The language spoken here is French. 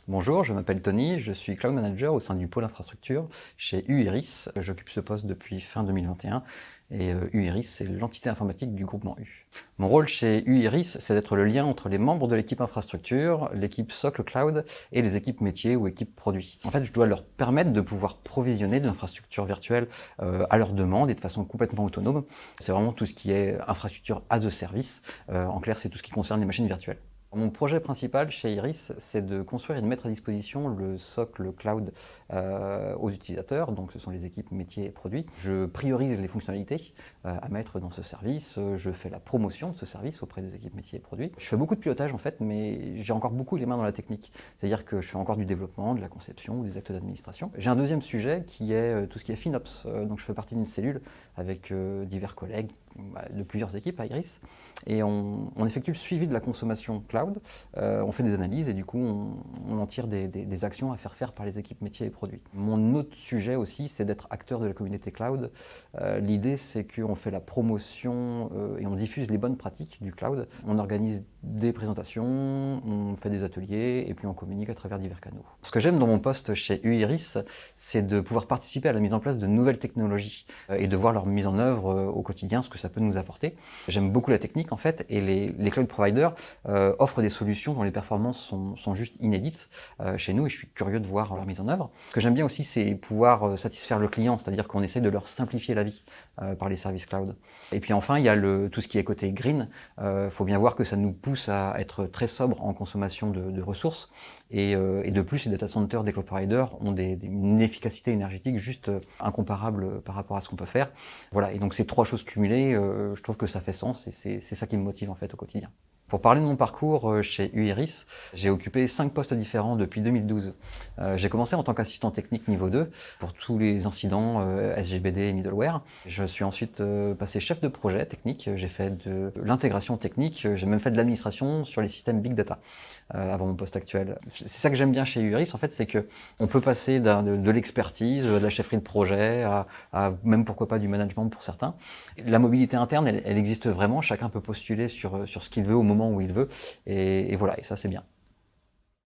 Bonjour, je m'appelle Tony, je suis Cloud Manager au sein du pôle infrastructure chez UIRIS. J'occupe ce poste depuis fin 2021 et UIRIS, c'est l'entité informatique du groupement U. Mon rôle chez UIRIS, c'est d'être le lien entre les membres de l'équipe infrastructure, l'équipe socle cloud et les équipes métiers ou équipes produits. En fait, je dois leur permettre de pouvoir provisionner de l'infrastructure virtuelle à leur demande et de façon complètement autonome. C'est vraiment tout ce qui est infrastructure as a service. En clair, c'est tout ce qui concerne les machines virtuelles. Mon projet principal chez Iris, c'est de construire et de mettre à disposition le socle cloud aux utilisateurs, donc ce sont les équipes métiers et produits. Je priorise les fonctionnalités à mettre dans ce service, je fais la promotion de ce service auprès des équipes métiers et produits. Je fais beaucoup de pilotage en fait, mais j'ai encore beaucoup les mains dans la technique, c'est-à-dire que je fais encore du développement, de la conception ou des actes d'administration. J'ai un deuxième sujet qui est tout ce qui est FinOps, donc je fais partie d'une cellule avec divers collègues de plusieurs équipes à Iris, et on effectue le suivi de la consommation cloud, on fait des analyses et du coup on en tire des actions à faire par les équipes métiers et produits. Mon autre sujet aussi, c'est d'être acteur de la communauté cloud. L'idée, c'est qu'on fait la promotion et on diffuse les bonnes pratiques du cloud. On organise des présentations, on fait des ateliers et puis on communique à travers divers canaux. Ce que j'aime dans mon poste chez UIRIS, c'est de pouvoir participer à la mise en place de nouvelles technologies et de voir leur mise en œuvre au quotidien, ce que ça peut nous apporter. J'aime beaucoup la technique en fait, et les cloud providers offrent des solutions dont les performances sont juste inédites chez nous, et je suis curieux de voir leur mise en œuvre. Ce que j'aime bien aussi, c'est pouvoir satisfaire le client, c'est-à-dire qu'on essaie de leur simplifier la vie par les services cloud. Et puis enfin, il y a tout ce qui est côté green. Faut bien voir que ça nous pousse à être très sobre en consommation de ressources, et de plus, les data centers des cloud providers ont une efficacité énergétique juste incomparable par rapport à ce qu'on peut faire. Voilà, et donc ces trois choses cumulées, je trouve que ça fait sens, et c'est ça qui me motive en fait au quotidien. Pour parler de mon parcours chez UIRIS, j'ai occupé 5 postes différents depuis 2012. J'ai commencé en tant qu'assistant technique niveau 2 pour tous les incidents SGBD et middleware. Je suis ensuite passé chef de projet technique, j'ai fait de l'intégration technique, j'ai même fait de l'administration sur les systèmes Big Data avant mon poste actuel. C'est ça que j'aime bien chez UIRIS en fait, c'est qu'on peut passer de l'expertise, de la chefferie de projet, à même pourquoi pas du management pour certains. La mobilité interne, elle existe vraiment, chacun peut postuler sur ce qu'il veut au moment où il veut, et voilà, et ça c'est bien.